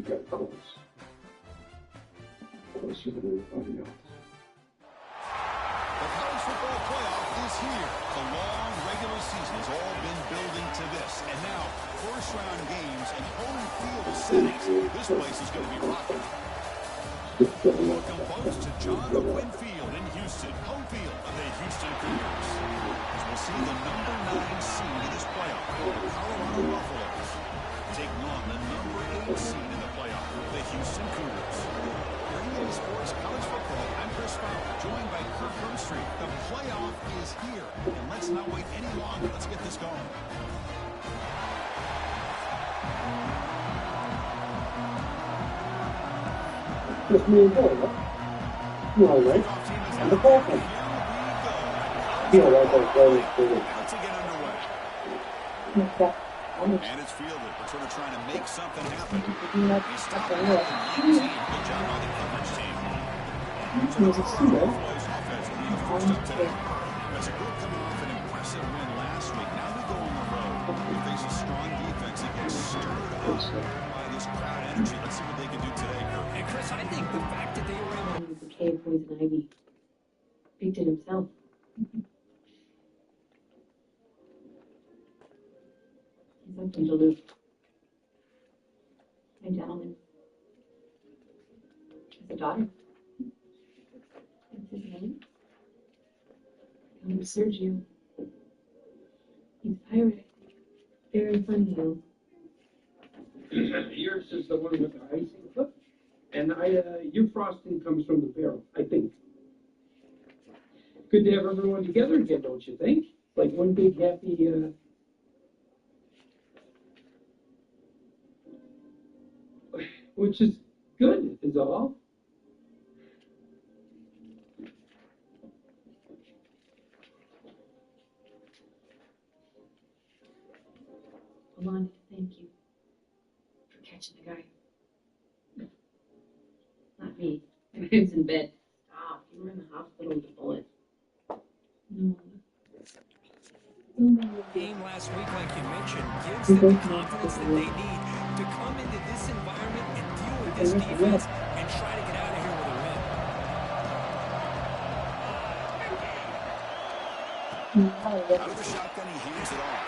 got closer than everybody else. The college football playoff is here. The long regular season has all been building to this. And now, first-round games and home field settings. This place is going to be rocking. Welcome, folks, to John O. Wynn Field in Houston, home field of the Houston Cougars. As we'll see the number 9 seed in this playoff, the Colorado Buffaloes, taking on the number 8 seed in the playoff, the Houston Cougars. Bringing sports college football, I'm Chris Fowler, joined by Kirk Herbstreit. The playoff is here, and let's not wait any longer. Let's get this going. Just me and Bill, right? You all right? And the ball thing. Yeah, that's all very good. Now to get underway. And it's fielded. We're sort of trying to make something happen. He's stopping the lead team. Good job by the coverage team. So the Buffalo's offense will be the first up today. That's a group coming off an impressive win last week. Now they go on the road. They face a strong defense that gets stirred up by this crowd energy. Let's see what they can do today, Kirk. And Chris, I think the fact that they were able the cave poison ivy picked it himself. He's up in Duluth. My gentleman has a daughter. What's his name? Call him Sergio. He's pirate. Very funny, though. Yours is the one with the icing clip, and your frosting comes from the barrel, I think. Good to have everyone together again, don't you think? Like one big happy. Which is good, is all. I wanted to thank you for catching the guy. Not me. I was in bed. Stop. You were in the hospital with a bullet. No. game last week, like you mentioned, gives them the confidence that they need to come into this environment and deal with this defense and try to get out of here with a win. Out of the shotgun, he hands it off.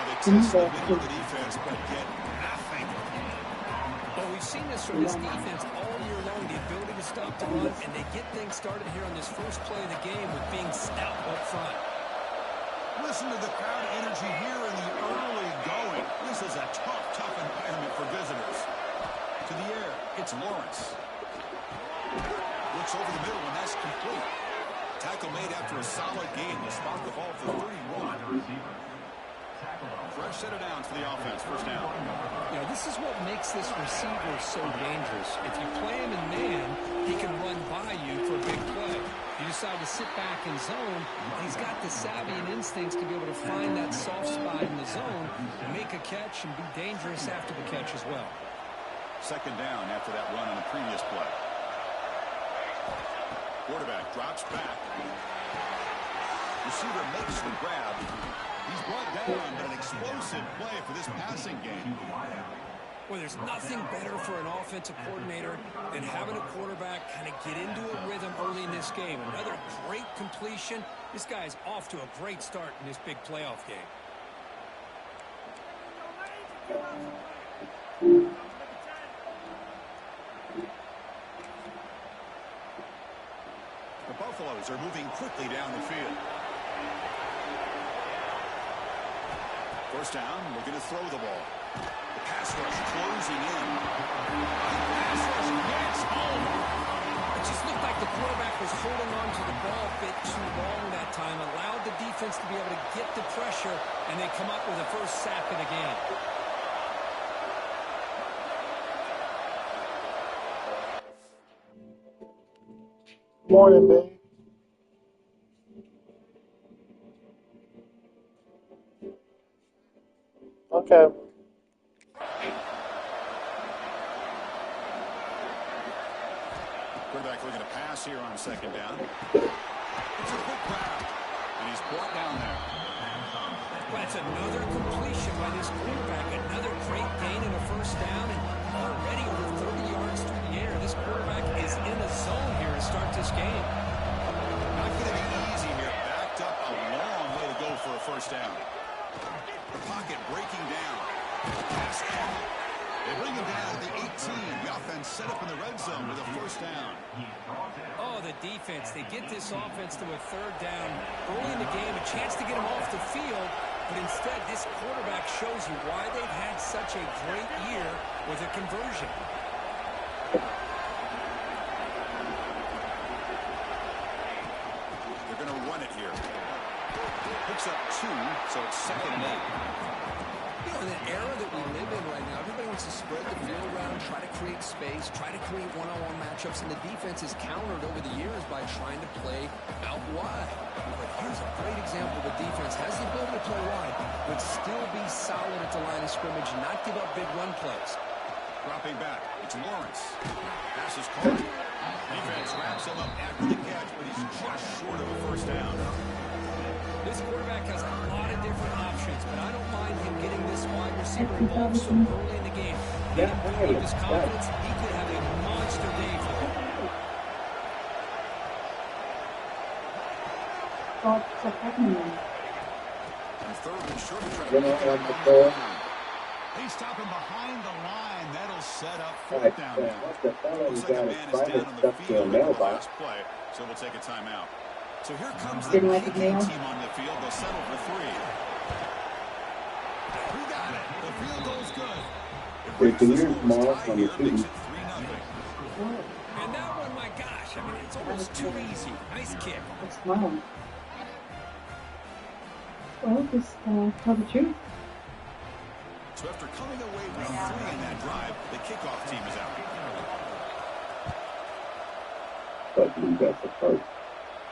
They test the middle of the defense, but get nothing. Well, we've seen this from this defense all year long, the ability to stop the run, and they get things started here on this first play of the game with being stout up front. Listen to the crowd energy here in the early going. This is a tough environment for visitors. To the air, it's Lawrence. Looks over the middle, and that's complete. Tackle made after a solid gain. Will spot the ball for 31. Fresh set of downs for the offense. First down. You know, this is what makes this receiver so dangerous. If you play him in man, he can run by you for a big play. If you decide to sit back in zone, he's got the savvy and instincts to be able to find that soft spot in the zone, make a catch, and be dangerous after the catch as well. Second down after that run on the previous play. Quarterback drops back. Receiver makes the grab. He's brought down, but an explosive play for this passing game. Well, there's nothing better for an offensive coordinator than having a quarterback kind of get into a rhythm early in this game. Another great completion. This guy is off to a great start in this big playoff game. The Buffaloes are moving quickly down the field. First down, looking to throw the ball. The pass rush closing in. Pass rush, yes, oh! It just looked like the quarterback was holding on to the ball a bit too long that time, allowed the defense to be able to get the pressure, and they come up with the first sack of the game. Morning, babe. Okay. Quarterback looking to pass here on second down. It's a quick grab, and he's brought down there. Well, that's another completion by this quarterback. Another great gain and a first down, and Already over 30 yards through the air. This quarterback is in the zone here to start this game. Not going to be easy here. Backed up a long way to go for a first down. The pocket breaking down. Pass out. They bring him down to the 18. The offense set up in the red zone with a first down. Oh, the defense. They get this offense to a third down early in the game, a chance to get him off the field. But instead, this quarterback shows you why they've had such a great year with a conversion. They're going to run it here. Picks up 2, so it's 2nd and 8. You know, in the era that we live in right now, everybody wants to spread the field around, try to create space, try to create one-on-one matchups, and the defense is countered over the years by trying to play out wide. But here's a great example. The defense has the ability to play wide, but still be solid at the line of scrimmage, not give up big run plays. Dropping back, it's Lawrence. Pass is caught. Defense wraps him up after the catch, but he's just short of a first down. This quarterback has a lot of different options, but I don't mind him getting this wide receiver involved so early in the game. Get him building his confidence. He could have a monster day for him. Third and short. They stop him behind the line. That'll set up 4th down now. Looks like a man is down on the field in the last play, so we'll take a timeout. So here comes the KK team on the field. They'll settle for 3. We got it. The field goal's good. Makes it 3-0. And that one, my gosh, I mean, it's almost too easy. Nice kick. Well, just tell the truth. So after coming away with 3 in that drive, the kickoff team is out.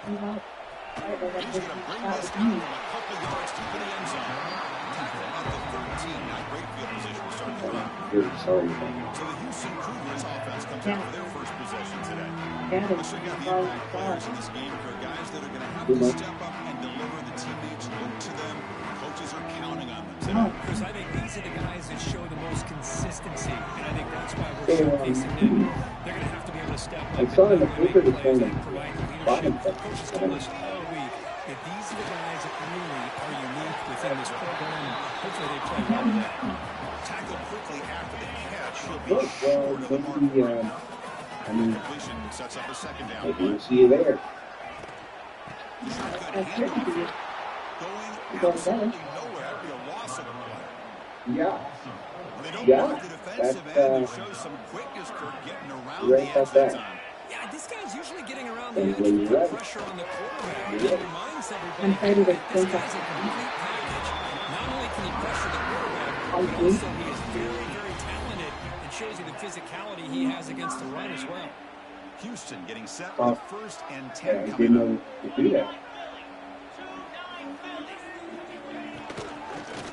He's going to bring this down from a couple yards to the end zone. Tackle at the 13. Not great field position to start the drive. So the Houston Cougars offense comes out for their first possession today. Looks like you got the impact players in this game. There are guys that are going to have to step up and deliver. The teammates look to them. Coaches are counting on them today. Because I think these are the guys that show the most consistency, and I think that's why we're showcasing them. They're going to have to be able to step up and provide the leadership. Coaches told us all week that these are the guys that really are unique within this program, and hopefully they play well today. Tackled quickly after the catch. He'll be short of the mark. Completion sets up a 2nd down. See you there. Shotgun handoff. Going absolutely nowhere. That'd be a loss of a play. Yeah. They don't block the defensive end. It shows some quickness, Kirk, getting around the edge that time. Yeah, this guy's usually getting around the edge to put pressure on the quarterback. It reminds everybody that this guy's a complete package. Not only can he pressure the quarterback, but also he is very, very talented. It shows you the physicality he has against the run as well. Houston getting set for the 1st and 10 coming up.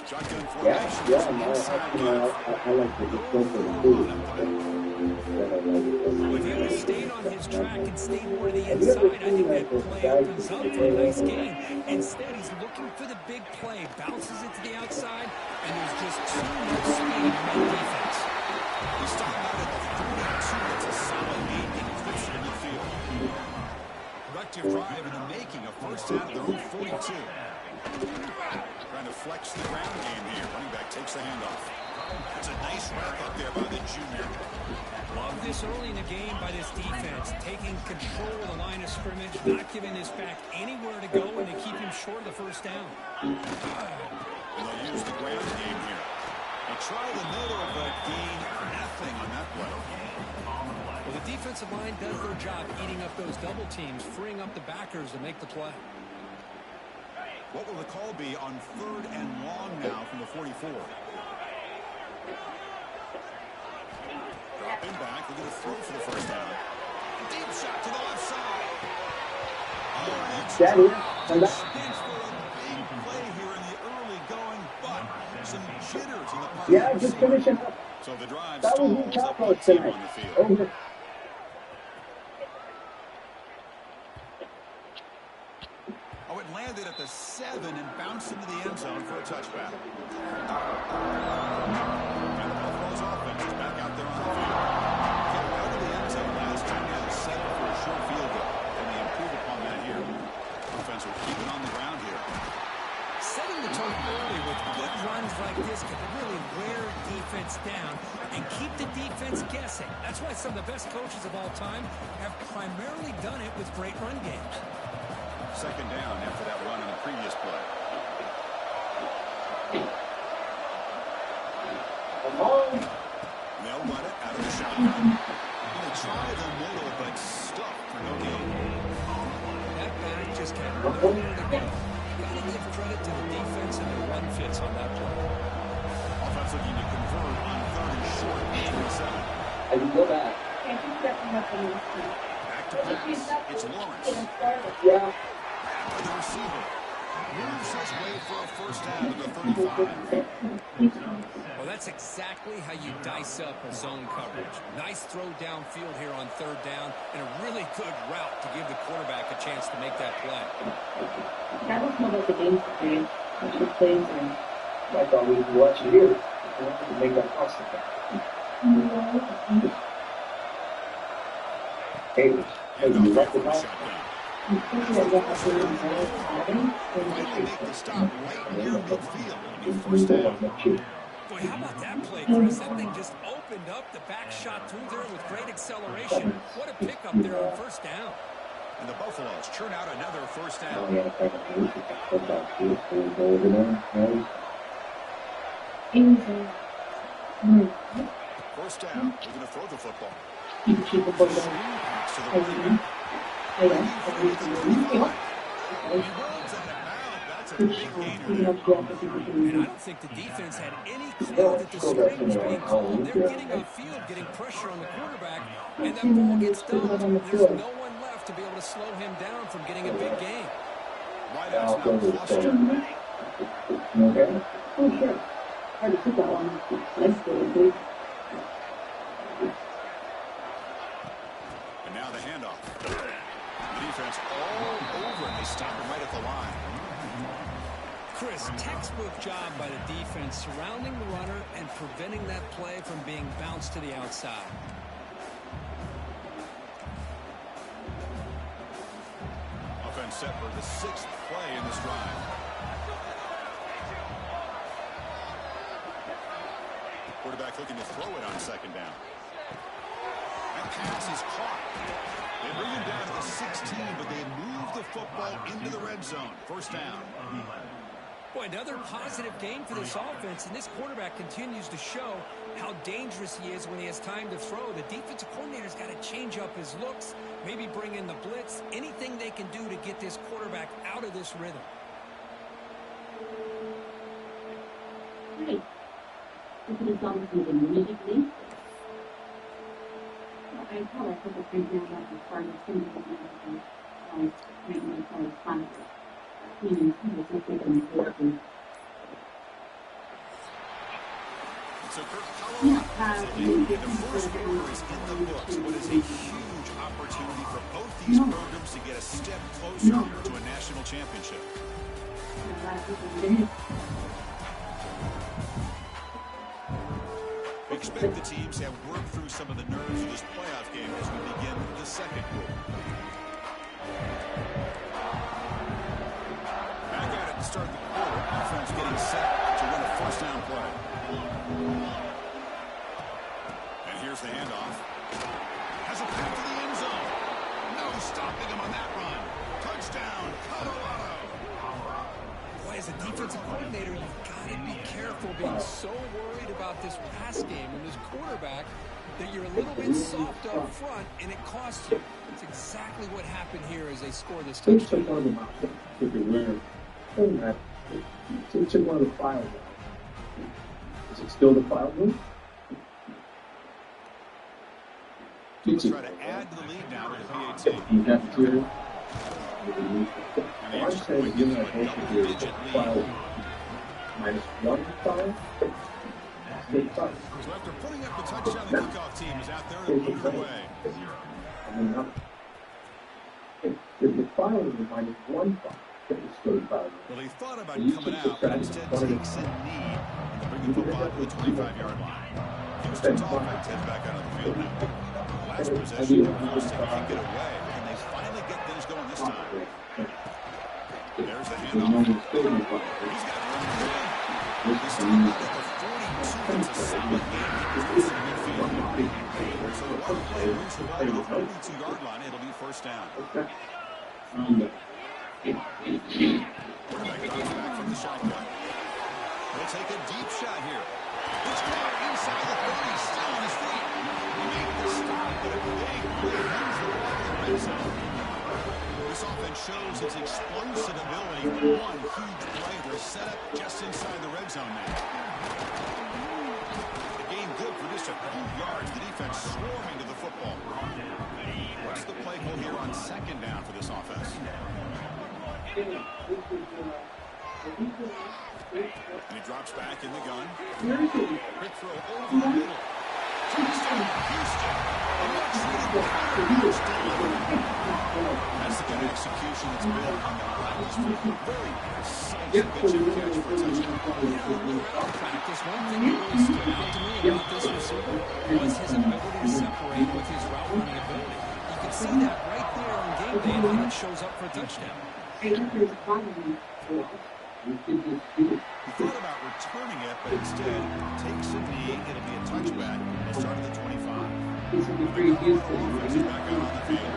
Shotgun formation. I like to just go for the food. If he would have stayed on his track and stayed more to the inside, I think that play opens up for a nice game. Instead, he's looking for the big play, bounces it to the outside, and there's just too much speed in defense. He stopped out at the 42. It's a solid gain in closer to midfield. Productive drive in the making. A first down at their own 42. Trying to flex the ground game here. Running back takes the handoff. It's a nice wrap up there by the junior. Love this early in the game by this defense, taking control of the line of scrimmage, not giving this back anywhere to go, and to keep him short of the first down. And they'll use the ground game here. They try the middle, but gain nothing on that play. Well, the defensive line does their job eating up those double teams, freeing up the backers to make the play. What will the call be on 3rd and long now from the 44? Dropping back, we're going to throw for the first down. Deep shot to the left side. Oh, it's stands for a big play here in the early going, but some jitters in the part. Yeah, just finishing up. So the drive That was the stalls. top They'll of put team tonight. on the field. Over. Oh, it landed at the 7 and bounced into the end zone for a touchback. And the Buffalo's offense is back out there on like this can really wear defense down and keep the defense guessing. That's why some of the best coaches of all time have primarily done it with great run games. Second down after that run on the previous play. They'll run it out of the shotgun. They try the middle, but stuck for no gain. That back just kept nowhere to go. Gotta give credit to the defense and the run fits on that play. Offense looking to convert on 3rd and short, 27. I can go back. Back to pass. It's Lawrence. Yeah. After the receiver. Moves his way for a first down to the 35. Well, that's exactly how you dice up a zone coverage. Nice throw downfield here on 3rd down, and a really good route to give the quarterback a chance to make that play. That was more like the game period, which was playing time. I thought we could watch it here. To make that possible. Hey, you left the ball. Finally make the stop right near midfield. New first down. Boy, how about that play, Chris? That thing just opened up. The back shot through there with great acceleration. What a pickup there on 1st down. And the Buffaloes churn out another first down. First down. We're going to throw the football. Pass to the running back. And I don't think the defense had any clue that the screen was being called. They're getting upfield, getting pressure on the quarterback, and that ball gets done. There's no one left to be able to slow him down from getting a big gain. Right out now, cluster. Okay. Oh, sure. Hard to put that one. That's good. And now the handoff. The defense all over it. They stop him right at the line. Chris, textbook job by the defense surrounding the runner and preventing that play from being bounced to the outside. Offense set for the 6th play in this drive. Quarterback looking to throw it on 2nd down. That pass is caught. They bring him down to the 16, but they move the football into the red zone. First down. Boy, another positive game for this offense, and this quarterback continues to show how dangerous he is when he has time to throw. The defensive coordinator's got to change up his looks, maybe bring in the blitz, anything they can do to get this quarterback out of this rhythm. Right. This is something immediately. I tell a couple things now about the part of things that I make myself fun. Meaning, it's not taking important. So Kirk the first quarter is in the books. What is a huge opportunity for both these programs to get a step closer to a national championship. We expect the teams to have worked through some of the nerves of this playoff game as we begin the 2nd quarter. Back at it to start the quarter. Offense getting set to run a first down play. And here's the handoff. Has it back to the end zone. No stopping him on that run. Touchdown, Colorado. Boy, as a defensive coordinator, you've got to be careful being so worried about this pass game and this quarterback that you're a little bit soft up front, and it costs you. It's exactly what happened here as they score this touchdown. It's in one of the files. Is it still the file room? Let's try to add to the lead now with the PAT. You have to. And the extra point gives them a double-digit lead. -1 file. So after putting up the touchdown, the kickoff team is out there and moved away. If the file is -1 file, it's still the file. Well, he thought about coming out, but instead takes a knee and bring the football to the 25-yard line. Houston's offense heads back out of the field now. Last possession, Houston can't get away, and they finally get things going this time. There's the handoff. He's got room to run. He's timed out at the 42. It's a solid gain. He gets to the midfield. So one play moves the ball to the 42-yard line. It'll be first down. Quarterback drops back from the shotgun. He'll take a deep shot here. He's caught inside the 30, still on his feet. He made the stop, but a big play runs the ball to the red zone. This offense shows its explosive ability. One huge play to set up just inside the red zone now. The game good for just a few yards. The defense swarming to the football. What's the play call here on second down for this offense? And he drops back in the gun. Quick throw over the middle. Touchdown, Houston. That's the kind of execution that's built on the practice field. Very precise pitch and catch for a touchdown. Practice, one thing that really stood out to me about this receiver was his ability to separate with his route running ability. You can see that right there on game day and how it shows up for a touchdown. He thought about returning it, but instead takes a knee. It'll be a touchback. He'll start at the 25. Offense is back out on the field.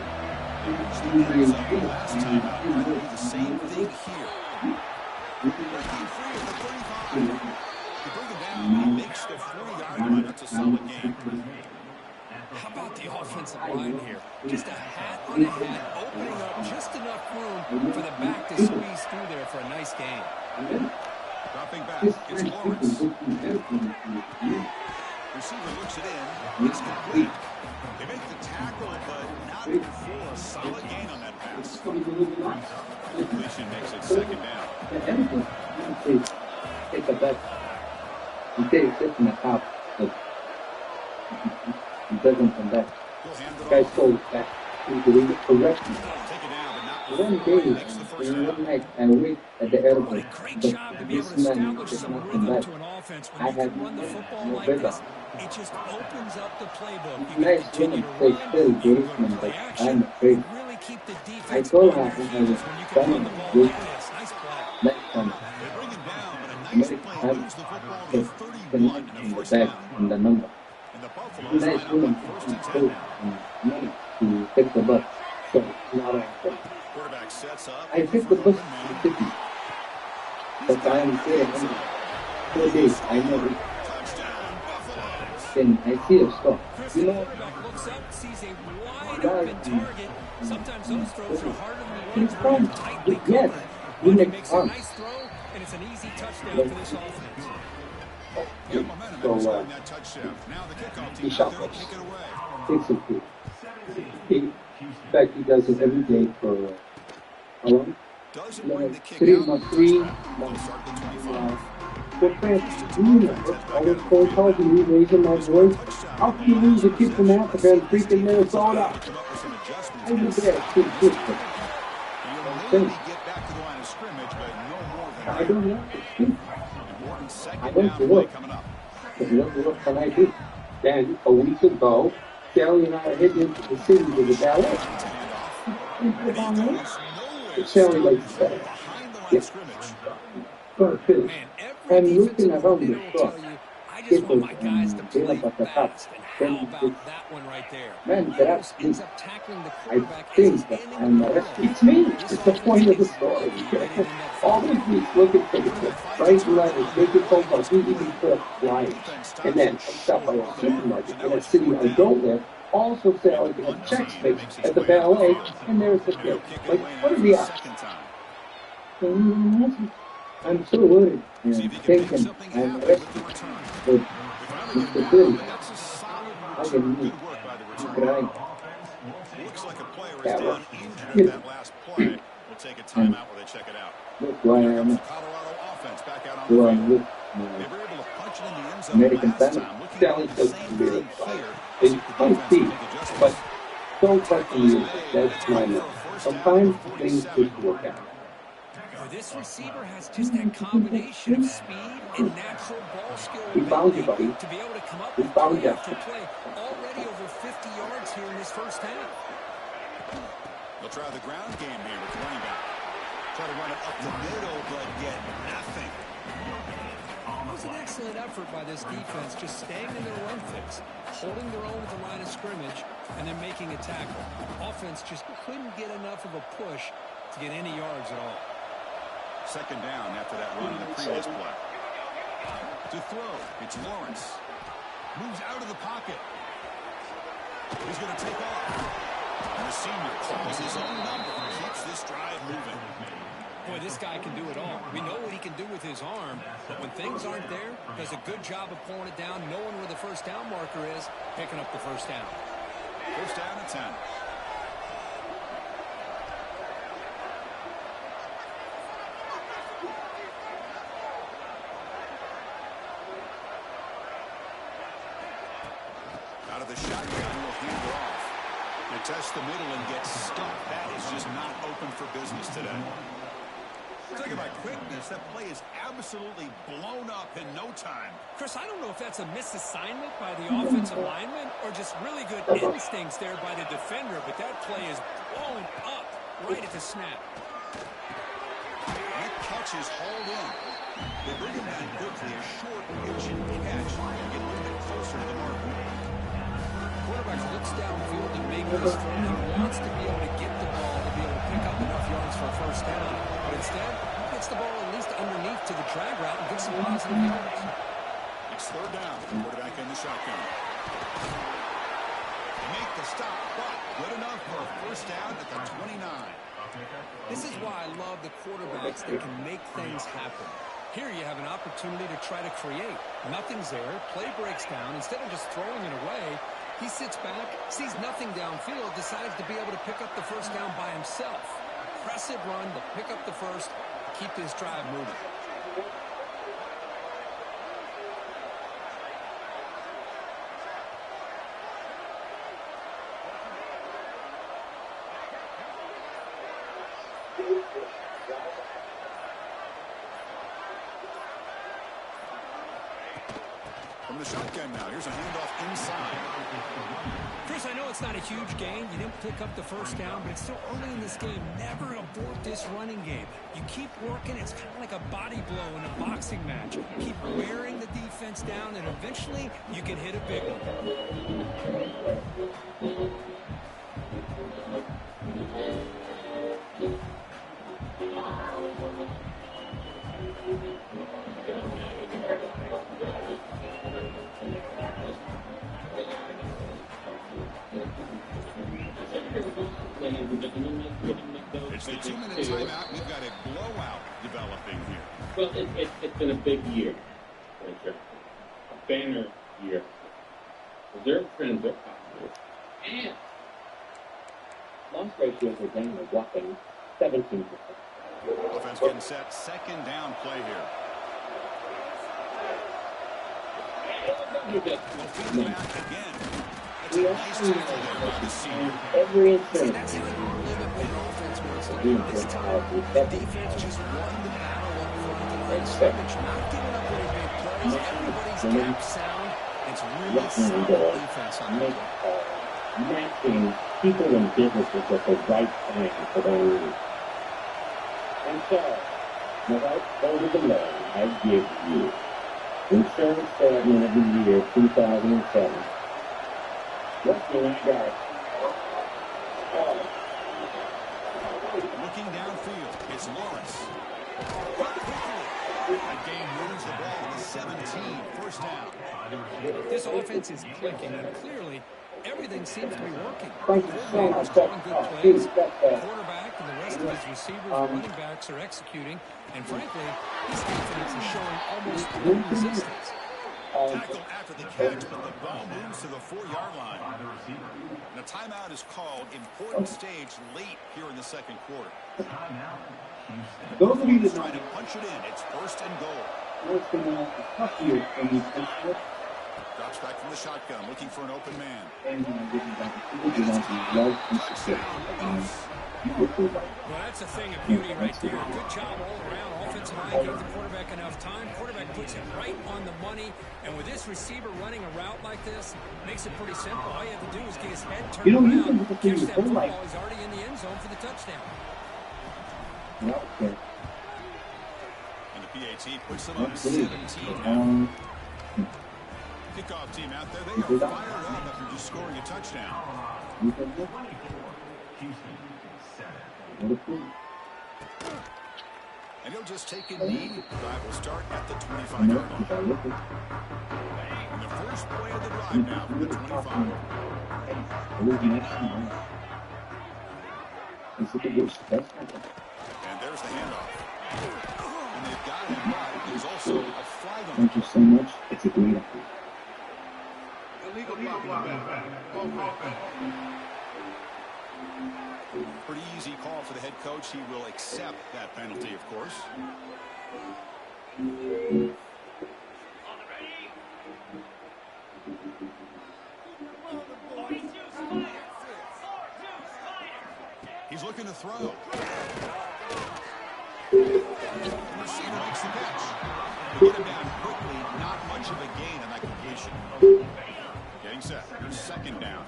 Last time out, trying to do the same thing here. Breaking free at the 35. He brings it down. He makes the 40-yard line. That's a solid game. How about the offensive line here? Just a hat on a hat, opening up just enough room for the back to squeeze through there for a nice gain. Dropping back, it's Lawrence. Receiver looks it in. It's complete. They make the tackle, but not before a solid gain on that pass. Completion makes it second down. Take a bet. You say it's just in the top. It doesn't come back. The guy goes back. He's doing it correctly. One day, one night, and wait at the airport. Great job to be able to establish some rhythm to an offense when you can run the football like this. It just opens up the playbook. You nice continue to woman, run, still you can Jerusalem, go to but play I'm action, afraid. really keep the I defense told on her their when I heels was when you can run the ball done like this. Nice play. next time, They bring him down, but a I nice might play have moves the football the to 31 and a in the first back down. and the number. And the Buffaloes line Nice up woman on first and to 10 now. money to take the bus. So not a Quarterback sets up. I picked the bus to 50. But I am there 4 days. I never. Touchdown, Buffaloes. Then I see a stop. You know, Quarterback looks up, sees a wide guys, open target. Sometimes those throws are harder than the he's ones where you're from tightly yes. covered. You But he make makes a fun. nice throw, and it's an easy touchdown for this offense. Good momentum So, scoring that touchdown. Now the kickoff he team out shot there to us. kick it away. Takes it to. In fact, he does it every day for how long? Doesn't bring the kick 3 out. months, 3 Touchback. They'll months. start at the 25. For France, you know, all those phone calls and you raising my voice. How can you lose a kid from Africa in freaking Minnesota? Come up with some adjustments. I was there, kid, He'll maybe get back to the line of scrimmage, but no more than I that. don't know. And Morton's I second went down to play work. coming up. But what can I do? Then, a week ago, Sally and I are heading into the city with the ballet. Into the ballet. Sally likes that. Behind the line of Yes. scrimmage. Go finish. Man, every And looking defensive around the coordinator will truck. tell you, I just want my guys to play About the top. fast. And how about that one right there? Man, He that's almost ends me. up tackling the I quarterback as think he's that ending I'm the the throw. rest. It's me. This It's the point of the offense story. is getting in that All of these looking for the right letters, making phone calls, we even put flyers. And then stop by a supermarket in a city I don't live. Also sell a check space at the ballet, and there's the kid. Like, what are the odds? Second time. I'm so worried and See if he can make thinking something I'm happen with arrested. the return. But They finally get Mr. him Bill, down, but that's a solid I return. can Good work by the return. crying. Looks like a player is Yeah, down well, injured at that last play. We'll take a timeout while they check it out. Look why Here I'm comes the Colorado offense back out on go the on field. with They were able to punch it in the end zone American last family. time. Looking Selling for the doesn't same do thing it. here. It's See if the quite defense deep, can make adjustments. but don't touch the music. That's my move. Sometimes things just work out. This receiver has just that combination of speed and natural ball skill We found you, ability buddy. to be able to come up We with found play you. after play. Already over 50 yards here in this first half. They'll try the ground game here with the running back. Try to run it up the middle, but get nothing. It's an excellent effort by this defense, just staying in their run fix, holding their own at the line of scrimmage, and then making a tackle. Offense just couldn't get enough of a push to get any yards at all. Second down after that run in the previous play. To throw, it's Lawrence. Moves out of the pocket. He's going to take off. And the senior calls his own number and keeps this drive moving. Boy, this guy can do it all. We know what he can do with his arm, but when things aren't there, does a good job of pulling it down, knowing where the first down marker is, picking up the first down. First down and 10. Out of the shotgun, will hand it off. They test the middle and get stuck. That is just not open for business today. Talking about quickness, that play is absolutely blown up in no time. Chris, I don't know if that's a misassignment by the offensive lineman or just really good instincts there by the defender, but that play is blown up right at the snap. That catch is hauled in. They bring him down quickly, a short pitch and catch, and get a little bit closer to the marker. Quarterback looks downfield and makes this throw. He wants to be able to get the ball to be able to pick up enough yards for a first down. But instead, he gets the ball at least underneath to the drag route and gets some positive yards. It's third down. Quarterback in the shotgun. They make the stop, but good enough for a first down at the 29. This is why I love the quarterbacks that can make things happen. Here you have an opportunity to try to create. Nothing's there. Play breaks down. Instead of just throwing it away, he sits back, sees nothing downfield, decides to be able to pick up the first down by himself. Impressive run to pick up the first, keep this drive moving. From the shotgun now, here's a handoff inside. Chris, I know it's not a huge gain. You didn't pick up the first down, but it's still early in this game. Never abort this running game. You keep working. It's kind of like a body blow in a boxing match. Keep wearing the defense down, and eventually you can hit a big one. It's the 2-minute timeout. We've got a blowout developing here. Well, it's been a big year, Richard. A banner year. Reserve trends are positive. And loss ratios are down a whopping 17%. Offense getting set. Second down play here. We'll feed them out again. That's a nice tackle there by the senior. Every instance. That's how you limit when offense wants to do this time. The defense just won the battle up front at the line of scrimmage, not giving up any big plays. Everybody's gap sound. It's really solid defense on that. Matching people and businesses at the right time for their needs. And so, without further delay, I give you insurance salesman of the year 2007. What's the next guy? Looking downfield, it's Lawrence. That game moves the ball to 17. First down. This offense is clicking, and clearly everything seems to be working. Thank you so much. Calling good plays. The quarterback and the rest of his receivers and running backs are executing, and frankly, this defense is showing almost no resistance. Tackle after the catch, but the ball moves to the 4-yard line. And a timeout is called. Important stage late here in the second quarter. Those of you that Trying to punch it in. It's first and goal. know it's been a tough year for me. Drops back from the shotgun, looking for an open man. Well, that's a thing of beauty right there. Good job all around. Offensive line gave the quarterback enough time. Quarterback puts it right on the money. And with this receiver running a route like this, makes it pretty simple. All you have to do is get his head turned around, catch that football. He's already in the end zone for the touchdown. And the PAT puts them up 17 now. Kickoff team out there, they are fired up after just scoring a touchdown. And he'll just take a knee. Drive will start at the 25-yard line. And the first play of the drive now from the 25. And there's the handoff. And they've got him, but there's also a flag on the Thank you so much. It's a great effort. illegal blocking back. Pretty easy call for the head coach. He will accept that penalty, of course. He's looking to throw. The receiver makes the catch. They get him down quickly. Not much of a gain on that completion. Getting set. Here's second down.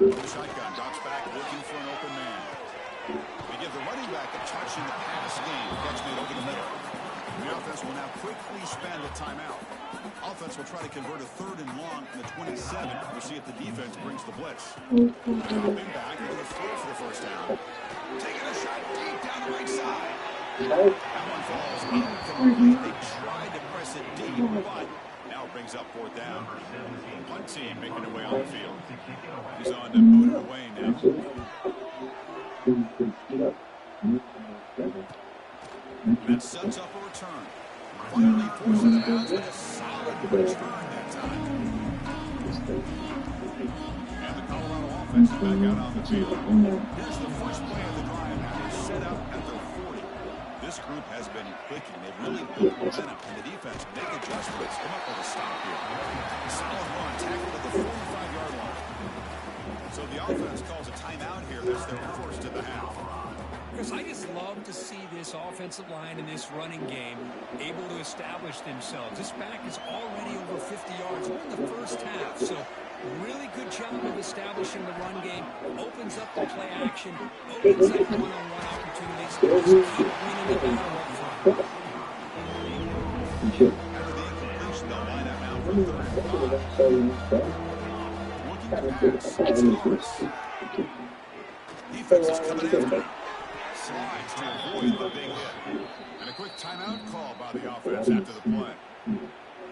Shotgun drops back, looking for an open man. They give the running back a touch in the pass game. Catch made over the middle. The offense will now quickly spend a timeout. Offense will try to convert a 3rd and long from the 27. We'll see if the defense brings the blitz. Dropping back, they're going to throw for the first down. Taking a shot deep down the right side. That one falls incomplete. They tried to press it deep, but now it brings up 4th down. Punt team making their way on the field. He's on to boot it away now. That sets up a return. Finally forced out of bounds with a solid return that time. And the Colorado offense is back out on the field. Here's the first play of the drive now. They're set up at their 40. This group has been clicking. They've really built momentum, and the defense make adjustments. Come up with a stop here. Solid run, tackled at the 45-yard line. So the offense calls a timeout here. That's their first of the half. Because I just love to see this offensive line in this running game able to establish themselves. This back is already over 50 yards in the first half. So really good job of establishing the run game. Opens up the play action. Opens up one-on-one opportunities. Just keep winning the battle up front. After the incompletion, they'll line up now for 3rd and 5. Looking to pass. It's Lawrence. Defense is coming after. Slides to avoid the big hit. And a quick timeout call by the offense after the play.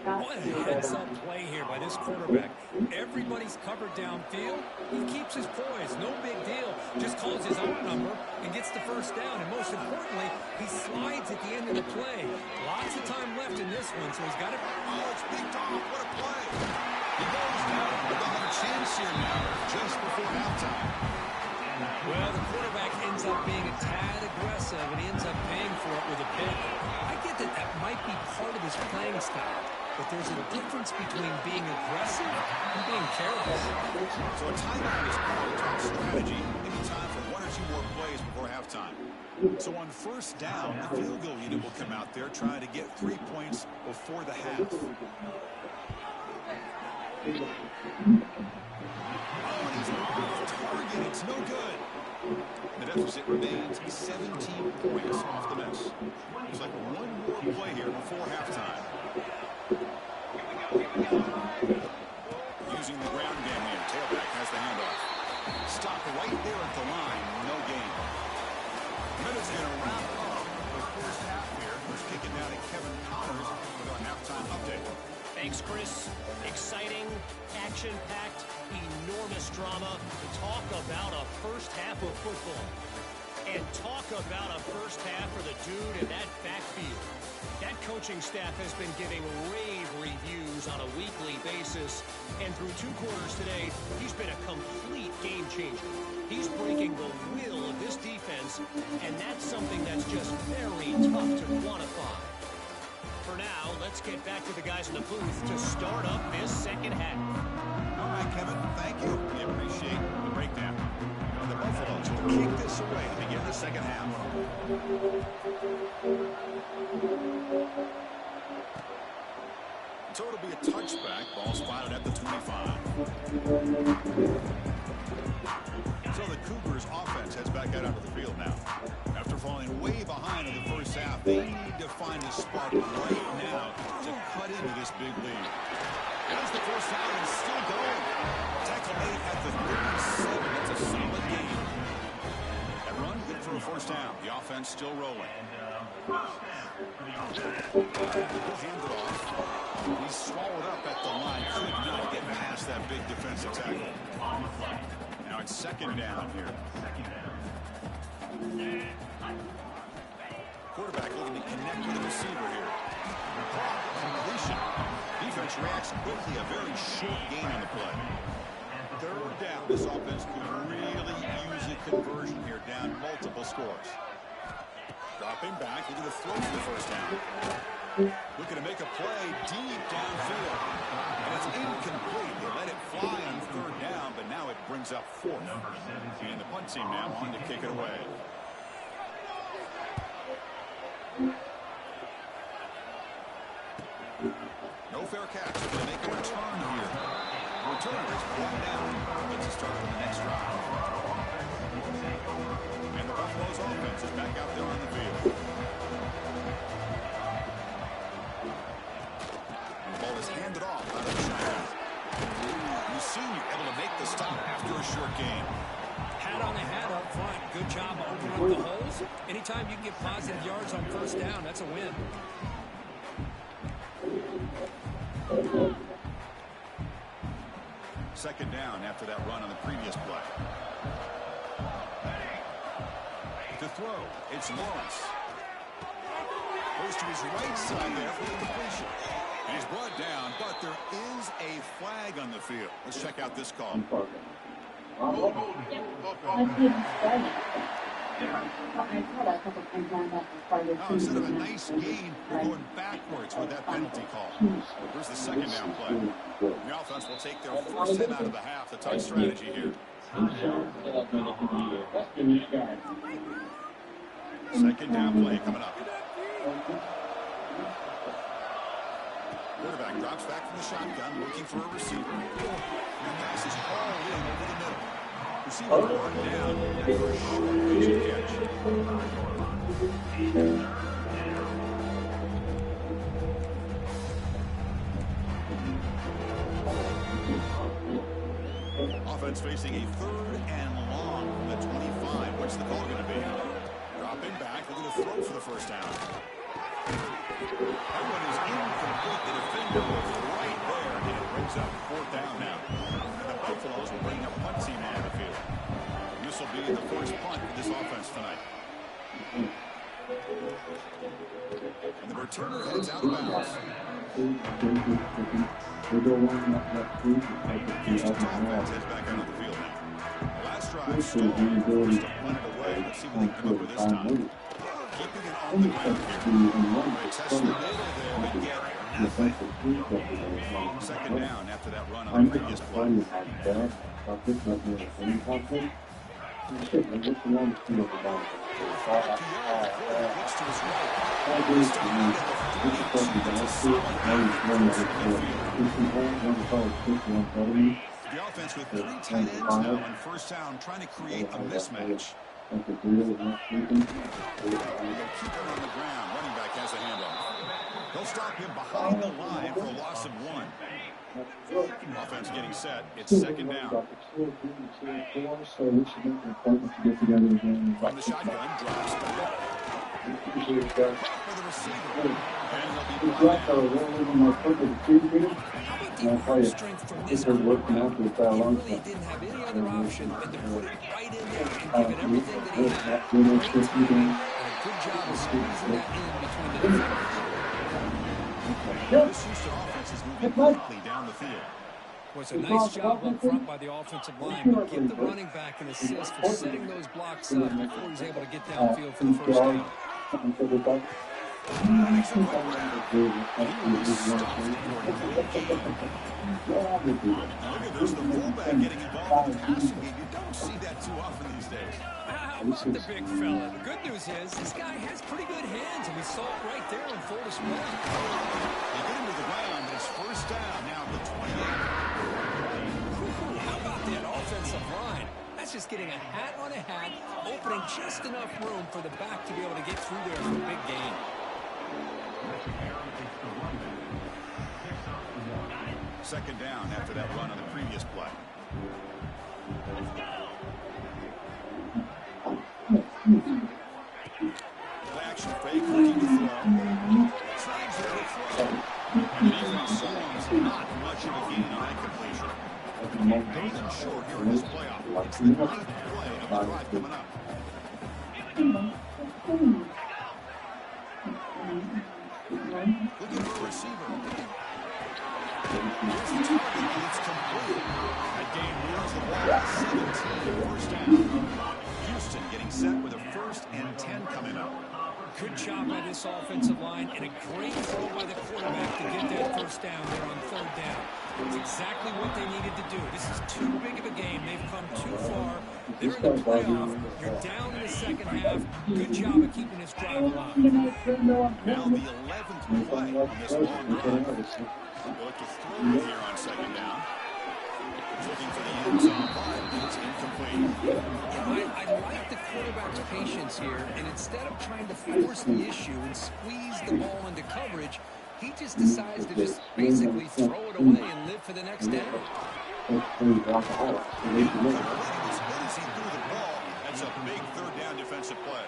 What a heads-up play here by this quarterback. Everybody's covered downfield. He keeps his poise. No big deal. Just calls his own number and gets the first down. And most importantly, he slides at the end of the play. Lots of time left in this one, so he's got it. Oh, it's picked off. What a play. He goes down with another chance here now, just before halftime. Well, the quarterback ends up being a tad aggressive, and he ends up paying for it with a pick. I get that that might be part of his playing style, but there's a difference between being aggressive and being careless. So a timeout is part of top strategy. Maybe time for 1 or 2 more plays before halftime. So on first down, the field goal unit will come out there trying to get 3 points before the half. Oh, and he's off target. It's no good. The deficit remains 17 points off the miss. There's like 1 more play here before halftime. Using the ground game here. Tailback has the handoff. Stop right there at the line. No gain. Minutes going to wrap up the first half here. First kicking down at Kevin Connors with our halftime update. Thanks, Chris. Exciting, action-packed, enormous drama. Talk about a first half of football. And talk about a first half for the dude in that backfield. That coaching staff has been giving rave reviews on a weekly basis. And through 2 quarters today, he's been a complete game changer. He's breaking the will of this defense, and that's something that's just very tough to quantify. For now, let's get back to the guys in the booth to start up this second half. All right, Kevin, thank you. We appreciate the breakdown. The Buffaloes will kick this away to begin the second half. So it'll be a touchback. Ball spotted at the 25. So the Cougars offense heads back out onto the field now. After falling way behind in the first half. They need to find a spark right now to cut into this big lead. As the first down is still going. Tackle made at the 37. That's a solid gain. That run good for a first down. The offense still rolling. He'll hand it off. He's swallowed up at the line. Could not get past that big defensive tackle. Now it's second down here. Quarterback looking to connect with the receiver here. Completion. Defense reacts quickly. A very short gain on the play. Third down. This offense could really use a conversion here, down multiple scores. Dropping back, looking to throw for the first down. Looking to make a play deep downfield. And it's incomplete. They let it fly on third down, but now it brings up fourth. And the punt team now on to kick it away. No fair catch. They're going to make a return here. The return is brought down. Let's start on the next drive. And the Buffalo's offense is back out there on the field. The ball is handed off out of the shotgun. Senior able to make the stop after a short game. Hat on the hat up front. Good job opening up the holes. Anytime you can get positive yards on first down, that's a win. Second down after that run on the previous play. To throw, it's Lawrence. Goes to his right side there for the completion. And he's brought down, but there is a flag on the field. Let's check out this call. Instead of a nice gain, we're going backwards with that penalty call. Here's the second down play. The offense will take their first hit out of the half. The tight strategy here. Second down play coming up. Quarterback drops back from the shotgun, looking for a receiver. And passes all in over the middle. Receiver brought down for a short range catch. Offense facing a third and long from the 25. What's the call going to be? Dropping back, looking to throw for the first down. That one is incomplete. The defender was right there, and it brings up fourth down now. And the Buffaloes will bring a punt team on the field. And this will be the first punt for this offense tonight. And the returner heads out of bounds. Houston's offense heads back out of the field now. The last drive stalled. Forced to punt it away. Let's see what they come up with this time. Keeping it on the ground here. They test the middle there and get nothing. Second down after that run on the previous play. The offense with three tight ends now on first down, trying to create a mismatch. They'll keep it on the ground. Running back has a handoff. They'll stop him behind the line for a loss of one. Offense getting set. It's second down. From the shotgun, drops back. For the receiver. And they'll be the strength from this group. He really didn't have any other option but to put it right in there and give it everything that he had. Great timing and a good job of squeezing that in between the defenders. This Houston offense is moving quickly down the field. Was a nice job up front by the offensive line, but give the running back an assist for setting those blocks up before he's able to get downfield for the first down. There's the fullback getting involved in the passing game. You don't see that too often these days. How about the big fella? The good news is this guy has pretty good hands, and we saw it right there on full display. They get him to the ground, but it's first down now at the 28. How about that offensive line? That's He's just getting a hat on a hat, opening just enough room for the back to be able to get through there for a big gain. Second down after that run on the previous play. Let's go. Play action fake, looking to throw. Tries to throw. And the defense saw not much of a gain on that completion. Third and short here in this playoff. It's the 9th play of the drive coming up. Looking for a receiver. Here's the target, and it's complete. That game moves the ball 17, first down. Houston getting set with a 1st and 10 coming up. Good job by this offensive line, and a great throw by the quarterback to get that first down there on 3rd down. It's exactly what they needed to do. This is too big of a game. They've come too far. They're in the playoff. You're down in the second half. Good job of keeping this drive alive. Now the 11th play on this long drive. They'll look to throw here on 2nd down. Looking for the end zone, but it's incomplete. I like the quarterback's patience here, and instead of trying to force the issue and squeeze the ball into coverage, he just decides to just basically throw it away and live for the next down. As good as he threw the ball, that's a big 3rd down defensive play.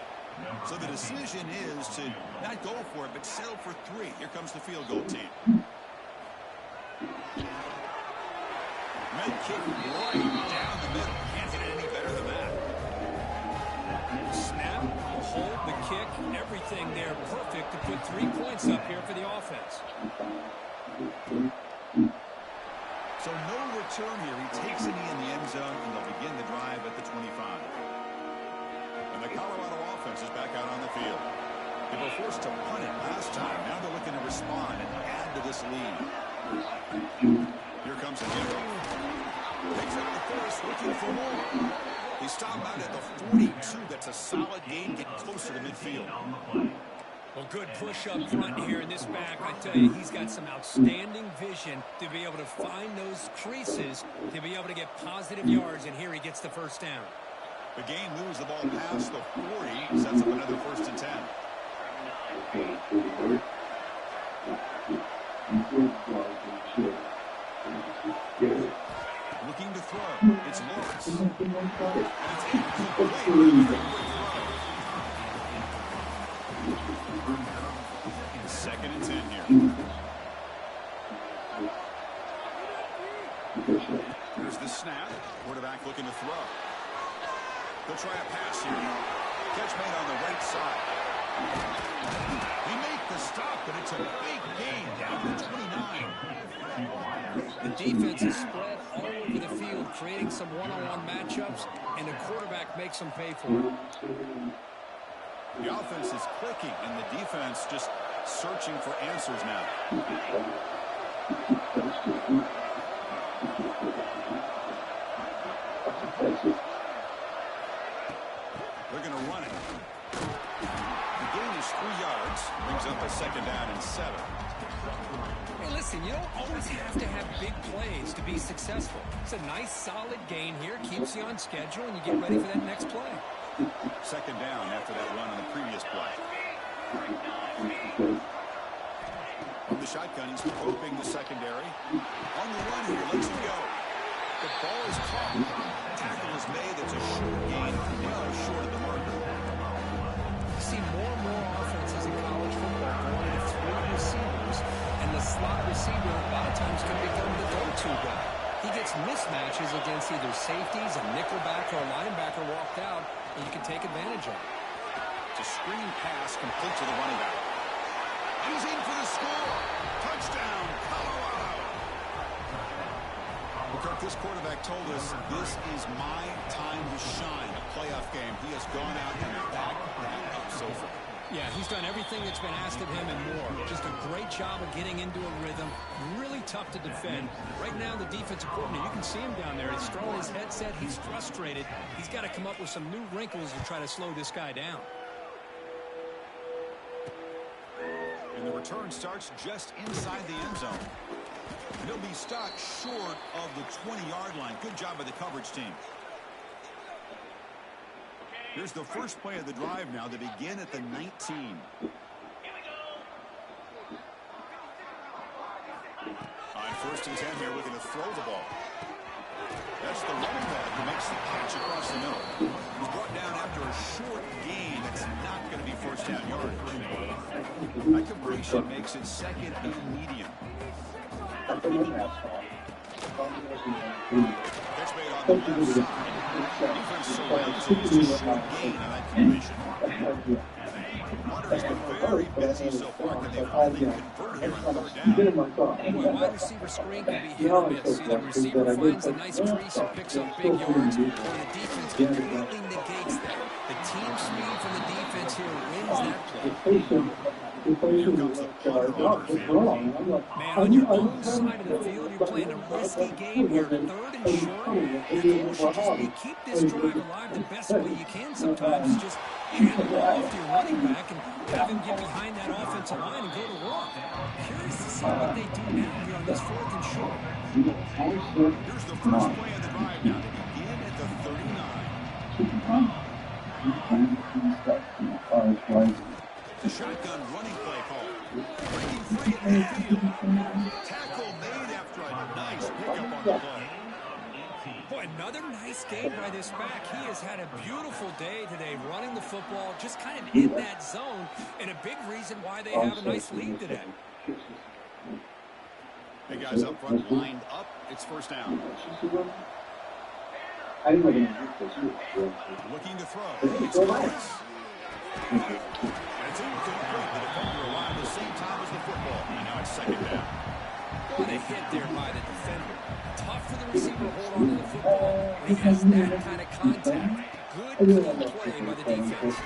So the decision is to not go for it, but settle for 3. Here comes the field goal team. Med kick right down the middle. Can't hit it any better than that. Snap, hold, the kick, everything there perfect to put 3 points up here for the offense. So no return here. He takes it in the end zone, and they'll begin the drive at the 25. And the Colorado offense is back out on the field. They were forced to punt it last time. Now they're looking to respond and add to this lead. Here comes the handoff. Takes up the first, looking for more. They stop out at the 42. That's a solid gain, getting closer to midfield. Well, good push up front here in this back. I tell you, he's got some outstanding vision to be able to find those creases, to be able to get positive yards, and here he gets the first down. The game moves the ball past the 40, sets up another 1st and 10. Looking to throw. It's Lawrence. And it's incomplete. 2nd and 10 here. Here's the snap. Quarterback looking to throw. They'll try a pass here. Catch made on the right side. They make the stop, but it's a big gain down to 29. The defense is spread all over the field, creating some one-on-one matchups, and the quarterback makes them pay for it. The offense is clicking, and the defense just searching for answers now. They're going to run it. The gain is 3 yards, brings up a 2nd down and 7. Hey, listen, you don't always have to have big plays to be successful. It's a nice, solid gain here, keeps you on schedule, and you get ready for that next play. 2nd down after that run on the previous play. From the shotgun, he's probing the secondary. On the run here, lets it go. The ball is caught. Tackle is made. That's a short gain. Well short of the marker. You see more and more offenses in college football going with 3 receivers, and the slot receiver a lot of times can become the go-to guy. He gets mismatches against either safeties, a nickelback, or a linebacker walked out, and you can take advantage of it. It's a screen pass complete to the running back. He's in for the score. Touchdown, Colorado. Well, Kirk, this quarterback told us this is my time to shine. A playoff game. He has gone out and backed that up so far. Yeah, he's done everything that's been asked of him and more. Just a great job of getting into a rhythm. Really tough to defend. Right now, the defensive coordinator, you can see him down there. He's throwing his headset. He's frustrated. He's got to come up with some new wrinkles to try to slow this guy down. And the return starts just inside the end zone. He'll be stopped short of the 20-yard line. Good job by the coverage team. Here's the first play of the drive now. They begin at the 19. On 1st and 10 here, looking to throw the ball. That's the running back who makes the catch across the middle. He's brought down after a short gain. That's not going to be first down yard. That completion makes it 2nd and medium. Catch made on the left side. Defense surrounds him. Just a short gain on that completion. Hunter has been very busy so far. Can they finally convert here on 3rd down? Boy, wide receiver screen can be hit or miss. Either the receiver finds a nice crease and picks up big yards, or the defense completely negates that. The team speed from the defense here wins that play. Here comes the punter on the field. Man, on your own side of the field, you're playing a risky game here. 3rd and short. Your goal should just be keep this drive alive the best way you can sometimes. Just hand the ball off to your running back and have him get behind that offensive line and go to work. Curious to see what they do now here on this 4th and short. Here's the first play of the drive now. They begin at the 39. The shotgun running play call. Breaking free at midfield. Tackle made after a nice pickup on the play. Boy, another nice game by this back. He has had a beautiful day today running the football, just kind of in that zone, and a big reason why they have a nice lead today. Hey, guys up front lined up. It's first down. Looking to throw. It's Lewis. It's incomplete. The defender arrived at the same time as the football. And now it's 2nd down. What a hit there by the defender. Tough for the receiver to hold on to the football when he has that kind of contact. Good play by the defense.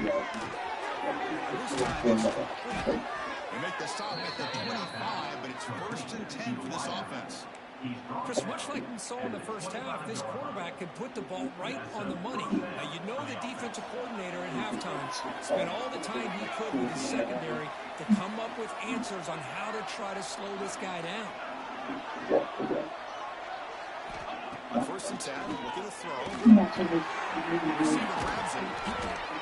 They make the stop at the 25, but it's 1st and 10 for this offense. Chris, much like we saw in the first half, this quarterback can put the ball right on the money. Now, you know the defensive coordinator at halftime spent all the time he could with his secondary to come up with answers on how to try to slow this guy down. On 1st and 10, looking to throw. Receiver grabs him.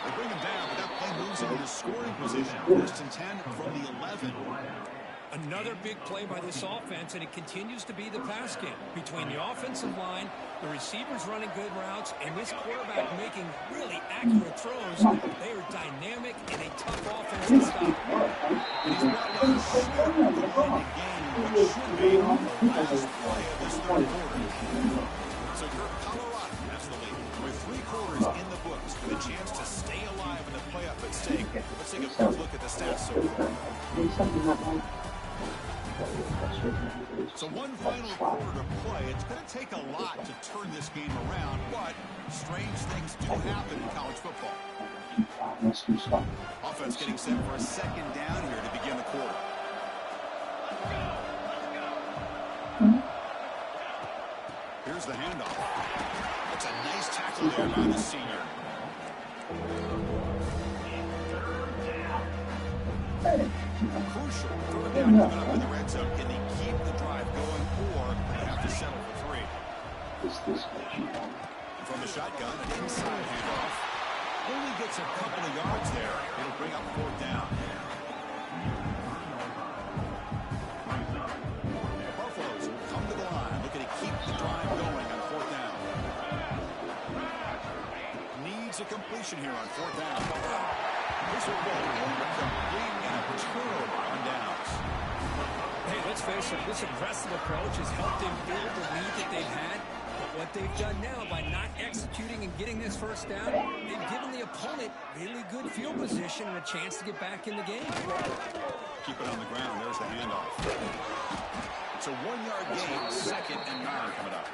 They bring him down, but that play moves him into scoring position. 1st and 10 from the 11. Another big play by this offense, and it continues to be the pass game between the offensive line, the receivers running good routes, and this quarterback making really accurate throws. They are dynamic and a tough offense to stop. And he's brought down short of the line again, which should be the last play of this 3rd quarter. So Colorado has the lead. With 3 quarters in the books, with a chance to stay alive in the playoff at stake. Let's take a quick look at the stats so far. So one final quarter to play. It's going to take a lot to turn this game around, but strange things do happen in college football. Offense getting set for a 2nd down here to begin the quarter. Here's the handoff. That's a nice tackle there by the senior. Crucial. 3rd down coming up in the red zone. Can they keep the drive going, or they have to settle for 3? From the shotgun, inside handoff. Only gets a couple of yards there. It'll bring up 4th down. Buffaloes come to the line, looking to keep the drive going on 4th down. Needs a completion here on 4th down. This will go complete and a turnover on downs. Hey, let's face it, this aggressive approach has helped them build the lead that they've had. But what they've done now by not executing and getting this 1st down, they've given the opponent really good field position and a chance to get back in the game. Keep it on the ground. There's the handoff. It's a 1-yard gain, 2nd and 9 coming up.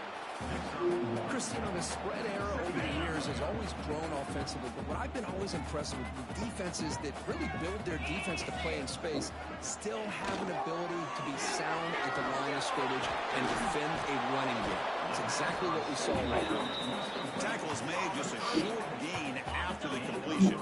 Chris, the spread era over the years has always grown offensively, but what I've been always impressed with defenses that really build their defense to play in space still have an ability to be sound at the line of scrimmage and defend a running game. It's exactly what we saw right now. Tackle is made, just a short gain after the completion.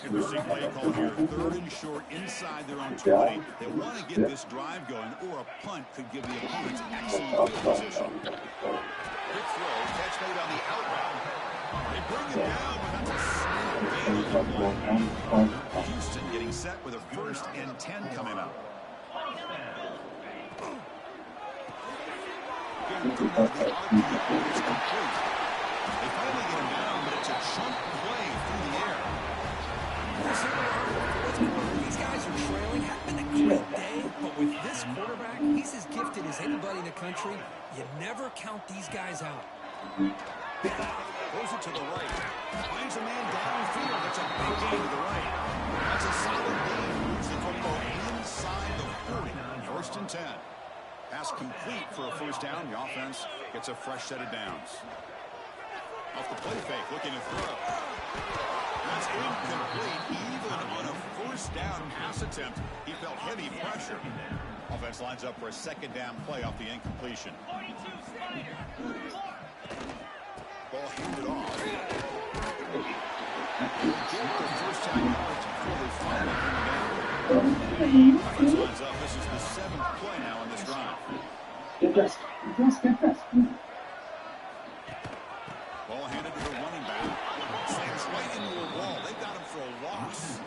Interesting play call here. 3rd and short inside their own 20. They want to get this drive going, or a punt could give the opponents excellent field position. Quick throw, catch made on the out route. They bring it down, but that's a small gain on the play. Houston getting set with a 1st and 10 coming up. Again, through now the RPO is complete. They finally get him down, but it's a chunk play through the air. These guys are trailing. Haven't been a great day, but with this quarterback, he's as gifted as anybody in the country. You never count these guys out. Throws it to the right. Finds a man downfield. That's a big gain to the right. That's a solid gain. Moves the football inside the 40. 1st and 10. Pass complete for a 1st down. The offense gets a fresh set of downs. Off the play fake, looking to throw. That's incomplete. Even on a 1st down pass attempt, he felt heavy pressure. Offense lines up for a 2nd down play off the incompletion. Ball handed off. Get the 1st down yards before they finally bring it down. Offense lines up. This is the 7th play now on this drive. Get this. Ball handed to the running back. Slams right into a wall. They've got him for a loss.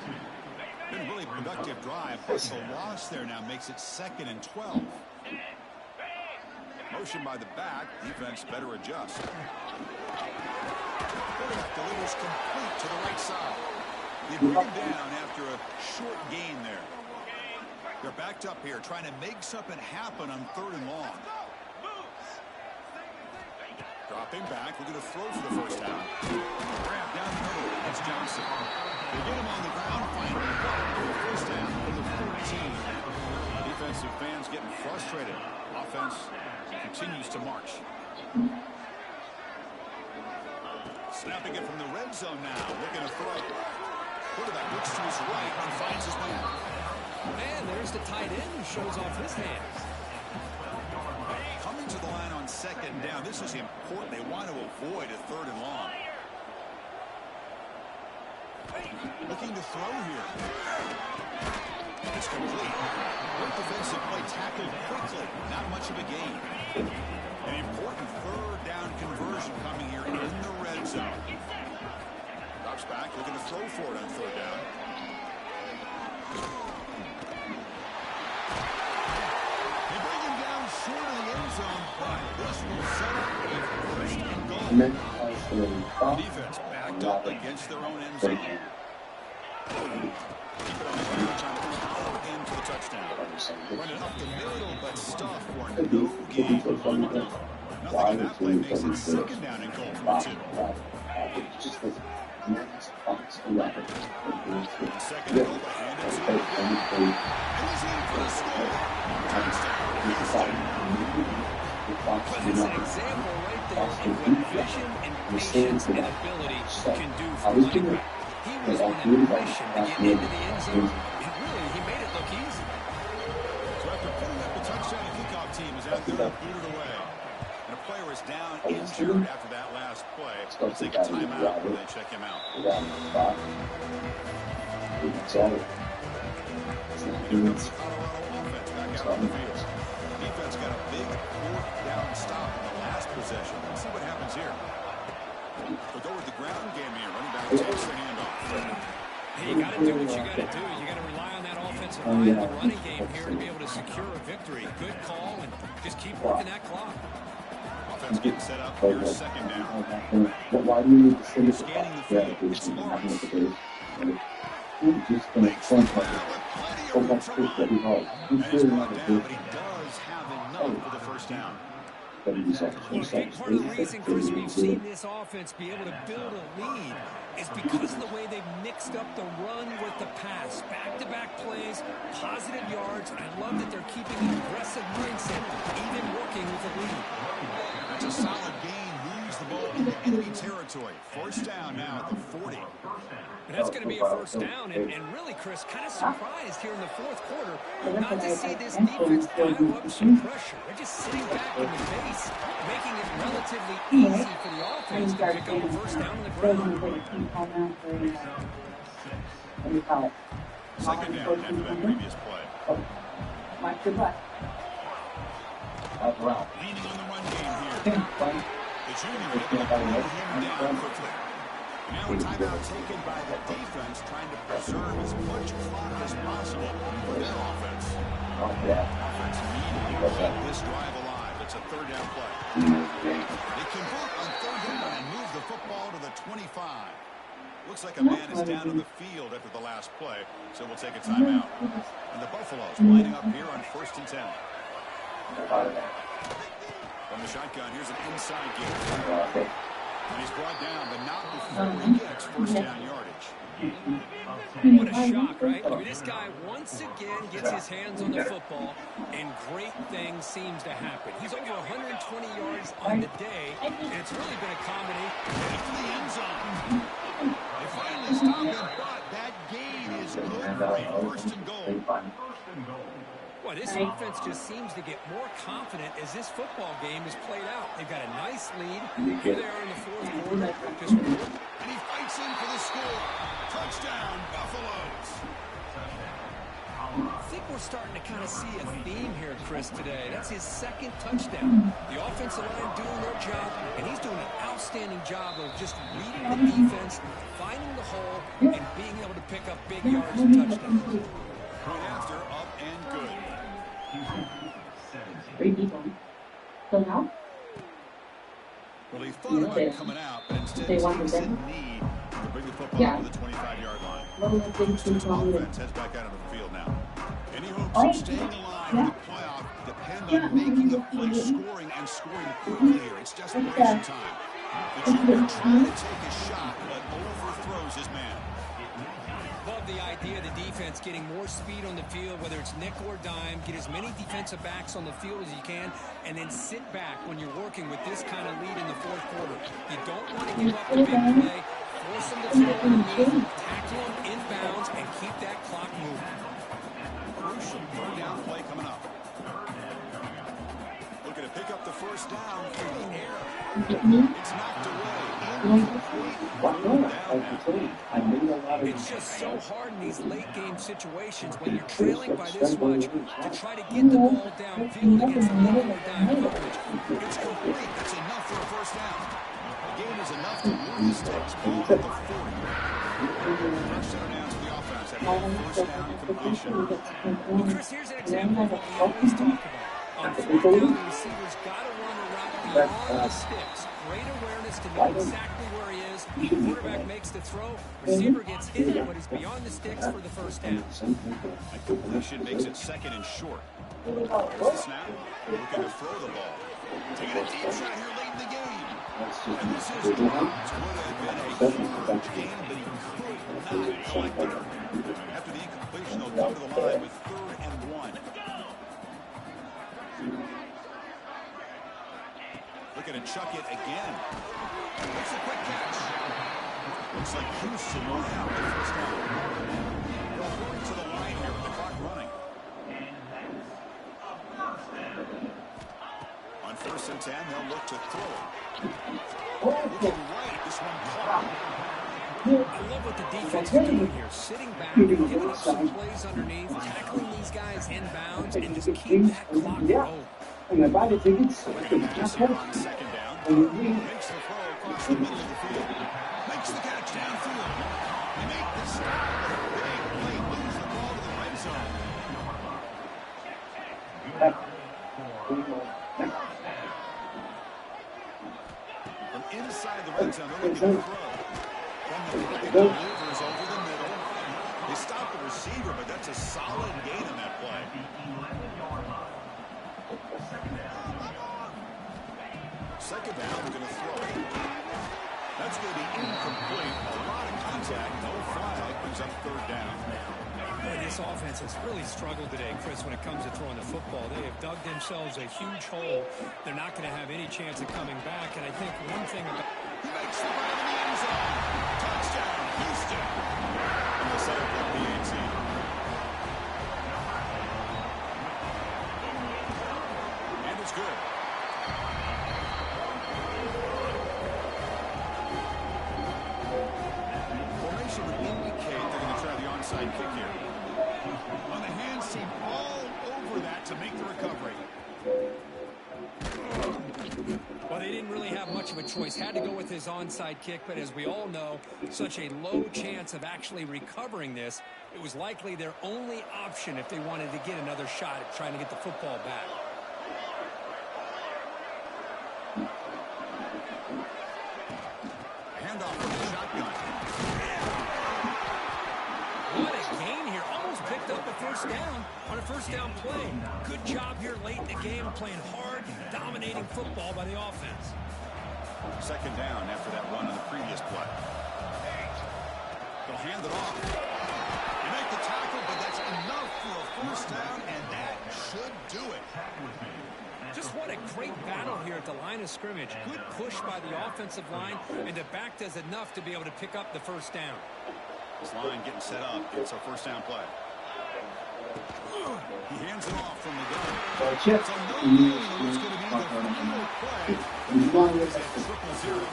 Been a really productive drive, but the loss there now makes it 2nd and 12. Motion by the back. Defense better adjust. Quarterback delivers complete to the right side. They bring him down after a short gain there. They're backed up here, trying to make something happen on 3rd and long. Dropping back, looking to throw for the 1st down. Grab down the middle. That's Johnson. They get him on the ground, finally. 1st down for the 14. Defensive fans getting frustrated. Offense continues to march. Snapping it from the red zone now, looking to throw. Quarterback looks to his right and finds his man. And there's the tight end who shows off his hands. Coming to the line on 2nd down. This is important. They want to avoid a 3rd and long. Looking to throw here. It's complete. Great defensive play, tackled quickly. Not much of a gain. An important 3rd down conversion coming here in the red zone. Drops back, looking to throw for it on 3rd down. They bring him down short of the end zone, but this will set up a 1st and goal. The defense backed up against their own end zone. Keep it on the ground, trying to power into the touchdown. Running up the middle, but stuff for no gain. Nothing in that play makes it 2nd down and goal for 2. 2nd goal, handed to him. And he's in for the score. Touchdown. But it's an example right there of what vision and patience and ability can do for a running back. He was on a mission to get into the end zone, and really, he made it look easy. So after putting up the touchdown, the kickoff team is out there to boot it away. And a player is down injured after that last play. Let's take a timeout when they check him out. Here comes the Colorado offense back out on the field. Defense got a big 4th down stop in the last possession. Let's see what happens here. We'll go with the ground game here. Running back takes the handoff. Hey, you got to do what you got to do. You got to rely on that offensive line in the running game here to be able to secure a victory. Good call, and just keep working that clock. Offense getting set up. Here's 2nd down. Why do you need to send it Scanning the field. It's Lawrence. Just going to front of it. Go back to pretty hard. And he's brought down, but he does have enough for the 1st down. Well, a big part of the reason, Chris, we've seen this offense be able to build a lead is because of the way they've mixed up the run with the pass. Back-to-back plays, positive yards. I love that they're keeping an aggressive mindset, even working with a lead. That's a solid gain. Moves the ball into enemy territory. 1st down now at the 40. And that's going to be a 1st down. And really, Chris, kind of surprised here in the 4th quarter not to see this defense dial up some pressure. They're just sitting back in the base, making it relatively easy for the offense to pick up a 1st down on the ground. 2nd down after that previous play. Leaning on the run game here. They The junior able to bring him down quickly. Now a timeout taken by the defense, trying to preserve as much clock as possible for their offense. Offense needing to keep this drive alive. It's a third down play. They convert on third down and move the football to the 25. Looks like a man is down on the field after the last play, so we'll take a timeout. And the Buffaloes lining up here on 1st and 10. From the shotgun, here's an inside give. And he's brought down, but not before he gets first down yardage. What a shock, right? I mean, this guy once again gets his hands on the football, and great things seems to happen. He's over 120 yards on the day, and it's really been a combination. Into the end zone. They finally stopped him, but that gain is good for a first and goal. Well, this offense just seems to get more confident as this football game is played out. They've got a nice lead there in the fourth quarter. And he fights in for the score. Touchdown, Buffaloes. I think we're starting to kind of see a theme here, Chris, today. That's his second touchdown. The offensive line doing their job, and he's doing an outstanding job of just reading the defense, finding the hole, and being able to pick up big yards and touchdowns. Point after, up and good. Well, he thought about coming out, but instead takes a knee to bring the football to the 25-yard line. Houston's offense heads back out of the field now. Any hopes of staying alive in the playoff depend on making a play, scoring quickly here. It's desperation time. The junior trying to take a shot, but overthrows his man. Love the idea of the defense getting more speed on the field, whether it's nickel or dime, get as many defensive backs on the field as you can, and then sit back when you're working with this kind of lead in the fourth quarter. You don't want to give up the big play, force them to throw underneath, tackle them inbounds, and keep that clock moving. Crucial third down play coming up. Looking to pick up the first down through the air. It's knocked away. It's just so hard in these late game situations when you're trailing by this much to try to get the ball downfield against nickel or dime coverage. It's complete. That's enough for a first down. The game is enough to win the stakes. Ball at the 40. First down to the offense after first down completion. Well, Chris, here's an example of what we always talk about. On fourth down, the receiver's got to run a route beyond the sticks. Great awareness to know exactly where he is. Quarterback makes the throw. Receiver gets hit, but he's beyond the sticks for the first down. That completion makes it second and short. There's the snap. Looking to throw the ball. Taking a deep shot here late in the game. And this is dropped. Would have been a huge game, but he could not collect it. After the incompletion, they'll come to the line with 3rd and 1. Looking to chuck it again. Makes a quick catch. Looks like Houston will have the first down. They'll hurry to the line here with the clock running. On 1st and 10, they'll look to throw it. Looking right, this one caught. I love what the defense is doing here. Sitting back, giving up some plays underneath, tackling these guys inbounds, and just keep that clock rolling. Looking to pass here on 2nd down. Makes the throw across the middle of the field. Makes the catch downfield. They make the stop. Big play. Moves the ball to the red zone. From inside the red zone, they're looking to throw. From the pocket, maneuvers over the middle. They stop the receiver, but that's a solid gain on that play. Second down, we're going to throw it. That's going to be incomplete. A lot of contact, no flag, brings up 3rd down. Boy, this offense has really struggled today, Chris, when it comes to throwing the football. They have dug themselves a huge hole. They're not going to have any chance of coming back, and I think one thing about... He makes the run in the end zone. Touchdown, Houston. And they'll set up the PAT. And it's good. Formation would indicate they're going to try the onside kick here. On the hands team, all over that to make the recovery. Well, they didn't really have much of a choice. Had to go with his onside kick, but as we all know, such a low chance of actually recovering this. It was likely their only option if they wanted to get another shot at trying to get the football back. Handoff from the shotgun. What a gain here. Almost picked up a first down on a first down play. Good job here late in the game, playing hard, dominating football by the offense. Second down after that run on the previous play. They'll hand it off. You make the tackle, but that's enough for a first down, and that should do it. Just what a great battle here at the line of scrimmage. Good push by the offensive line, and the back does enough to be able to pick up the first down. This line getting set up. It's a first down play. He hands it off from the gun. Check. So no name is going to be the final play. It's at 0-0.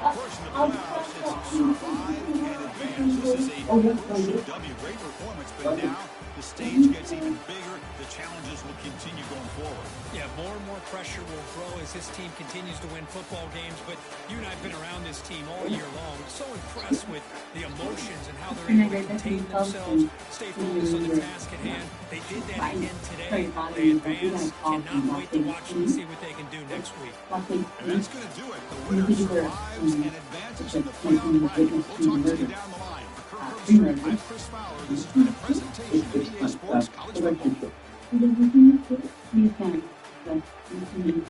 Of course, in the playoffs, it's survive and advance. This is a crucial W. Great performance, but now the stage gets even bigger. The challenges will continue going forward. Yeah, more and more pressure will grow as this team continues to win football games, but you and I have been around this team all year long. So impressed with the emotions and how they're able to contain themselves, stay focused on the task at hand. They did that again today. They advanced. Cannot wait to watch them and see what they can do next week. And that's going to do it. The winner survives and advances in the playoff bracket. We'll talk to you down the line. For Kirk Herbstreit, I'm Chris Fowler. This has been a presentation of EA Sports College Football.